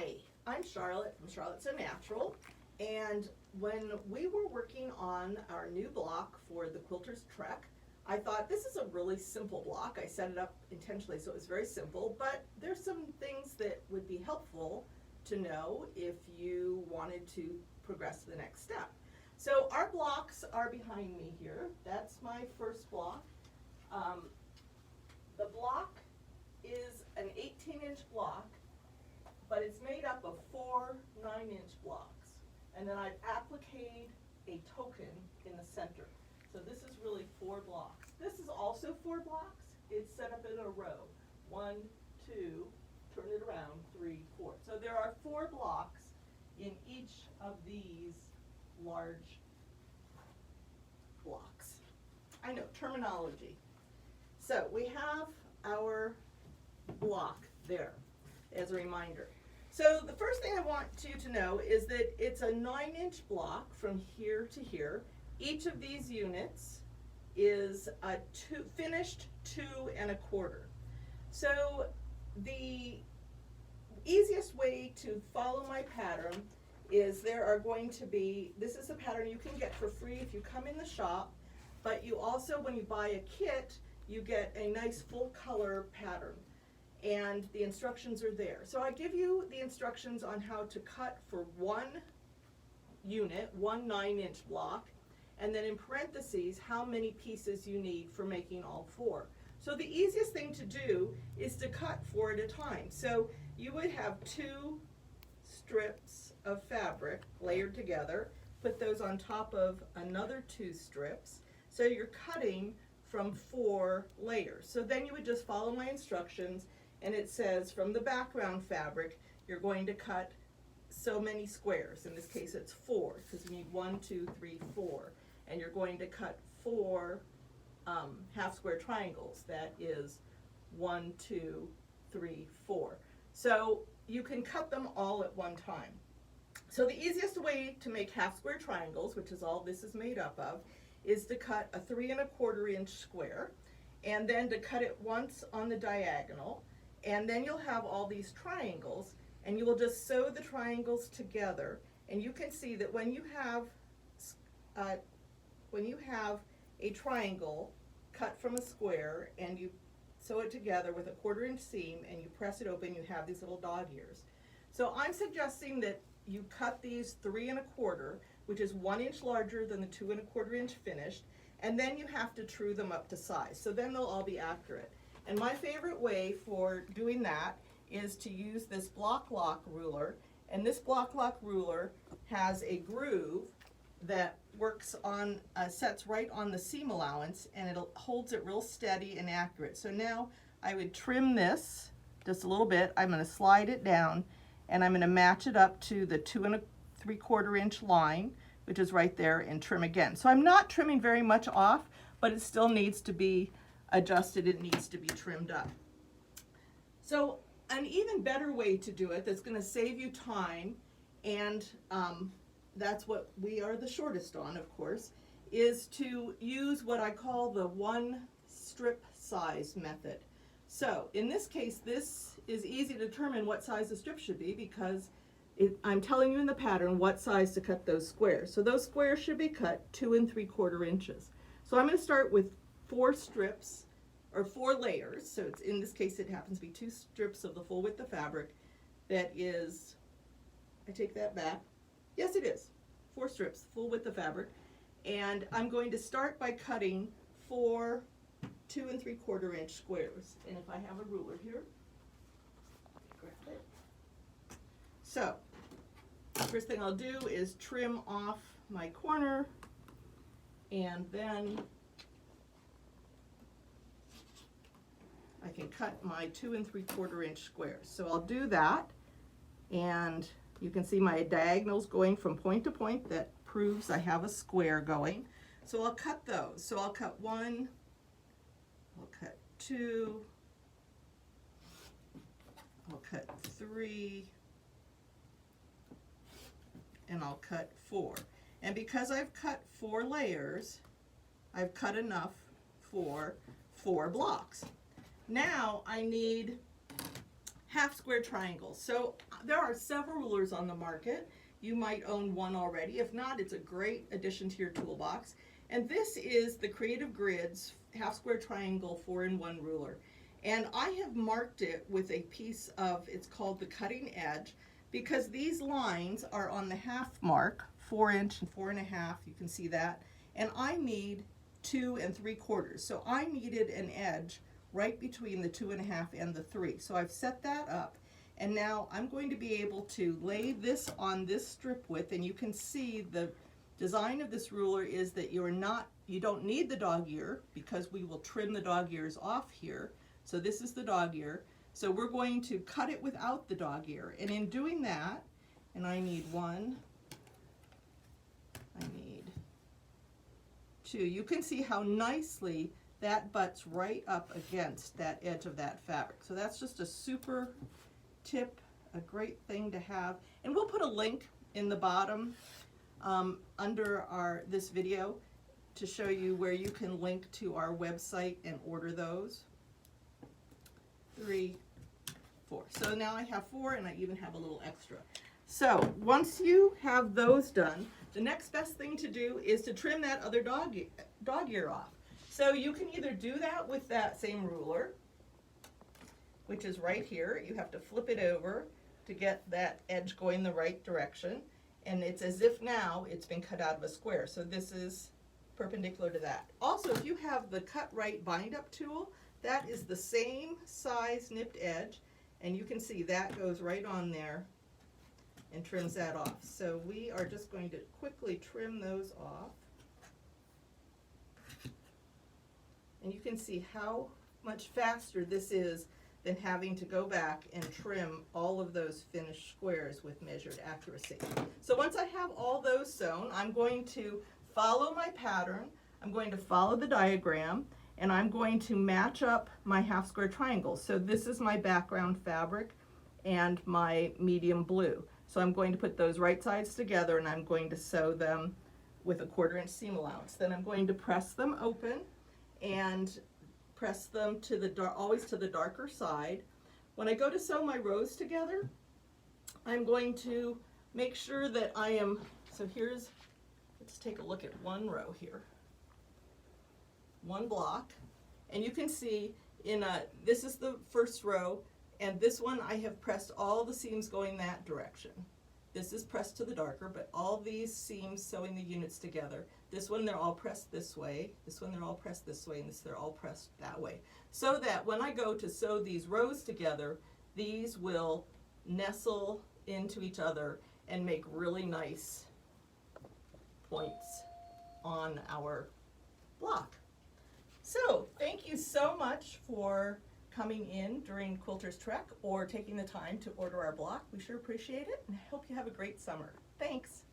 Hi, I'm Charlotte from Charlotte's a Natural, and when we were working on our new block for the Quilters Trek, I thought this is a really simple block. I set it up intentionally so it was very simple, but there's some things that would be helpful to know if you wanted to progress to the next step. So our blocks are behind me here. That's my first block. The block is an 18-inch block, but it's made up of 4 9-inch blocks. And then I've appliqued a token in the center. So this is really 4 blocks. This is also 4 blocks. It's set up in a row. 1, 2, turn it around, 3, 4. So there are 4 blocks in each of these large blocks. I know, terminology. So we have our block there as a reminder. So the first thing I want you to know is that it's a 9-inch block from here to here. Each of these units is a finished 2 1/4. So the easiest way to follow my pattern is there are going to be, this is a pattern you can get for free if you come in the shop, but you also, when you buy a kit, you get a nice full color pattern. And the instructions are there. So I give you the instructions on how to cut for 1 unit, 1 9-inch block, and then in parentheses how many pieces you need for making all 4. So the easiest thing to do is to cut 4 at a time. So you would have 2 strips of fabric layered together, put those on top of another 2 strips. So you're cutting from 4 layers. So then you would just follow my instructions, and it says from the background fabric you're going to cut so many squares. In this case it's 4 because you need 1, 2, 3, 4, and you're going to cut 4 half square triangles. That is 1, 2, 3, 4. So you can cut them all at one time. So the easiest way to make half square triangles, which is all this is made up of, is to cut a 3 1/4 inch square, and then to cut it once on the diagonal, and then you'll have all these triangles, and you will just sew the triangles together. And you can see that when you have a triangle cut from a square and you sew it together with a 1/4 inch seam and you press it open, you have these little dog ears. So I'm suggesting that you cut these 3 1/4, which is 1 inch larger than the 2 1/4 inch finished, and then you have to true them up to size. So then they'll all be accurate. And my favorite way for doing that is to use this block lock ruler. And this block lock ruler has a groove that works on, sets right on the seam allowance, and it holds it real steady and accurate. So now I would trim this just a little bit. I'm going to slide it down, and I'm going to match it up to the 2 3/4 inch line, which is right there, and trim again. So I'm not trimming very much off, but it still needs to be adjusted. It needs to be trimmed up. So an even better way to do it that's going to save you time, and that's what we are the shortest on, of course, is to use what I call the 1 strip size method. So in this case, this is easy to determine what size the strip should be because I'm telling you in the pattern what size to cut those squares. So those squares should be cut 2 3/4 inches. So I'm going to start with 4 strips, or 4 layers. So it's, in this case it happens to be 2 strips of the full width of fabric. That is, I take that back. Yes, it is 4 strips, full width of fabric. And I'm going to start by cutting 4 2 3/4 inch squares. And if I have a ruler here, grab it. So first thing I'll do is trim off my corner, and then I can cut my 2 3/4 inch squares. So I'll do that, and you can see my diagonals going from point to point. That proves I have a square going. So I'll cut those. So I'll cut 1, I'll cut 2, I'll cut 3, and I'll cut 4. And because I've cut 4 layers, I've cut enough for 4 blocks. Now I need half square triangles. So there are several rulers on the market. You might own one already. If not, it's a great addition to your toolbox. And this is the Creative Grids half square triangle 4-in-1 ruler. And I have marked it with a piece of, it's called the cutting edge, because these lines are on the half mark, 4 inch and 4.5, you can see that. And I need 2 3/4. So I needed an edge right between the 2.5 and the 3. So I've set that up. And now I'm going to be able to lay this on this strip width, and you can see the design of this ruler is that you don't need the dog ear, because we will trim the dog ears off here. So this is the dog ear. So we're going to cut it without the dog ear. And in doing that, and I need 1, I need 2. You can see how nicely that butts right up against that edge of that fabric. So that's just a super tip, a great thing to have. And we'll put a link in the bottom under this video to show you where you can link to our website and order those. 3, 4. So now I have 4, and I even have a little extra. So once you have those done, the next best thing to do is to trim that other dog ear off. So you can either do that with that same ruler, which is right here. You have to flip it over to get that edge going the right direction. And it's as if now it's been cut out of a square. So this is perpendicular to that. Also, if you have the Cut Right Bind Up tool, that is the same size nipped edge. And you can see that goes right on there and trims that off. So we are just going to quickly trim those off. And you can see how much faster this is than having to go back and trim all of those finished squares with measured accuracy. So once I have all those sewn, I'm going to follow my pattern, I'm going to follow the diagram, and I'm going to match up my half square triangles. So this is my background fabric and my medium blue. So I'm going to put those right sides together, and I'm going to sew them with a 1/4 inch seam allowance. Then I'm going to press them open and press them to the always to the darker side. When I go to sew my rows together, I'm going to make sure that I am, so let's take a look at one row here. One block, and you can see this is the first row, and this one I have pressed all the seams going that direction. This is pressed to the darker, but all these seams sewing the units together. This one, they're all pressed this way. This one, they're all pressed this way, and this, they're all pressed that way. So that when I go to sew these rows together, these will nestle into each other and make really nice points on our block. So thank you so much for coming in during Quilters Trek or taking the time to order our block. We sure appreciate it, and I hope you have a great summer. Thanks.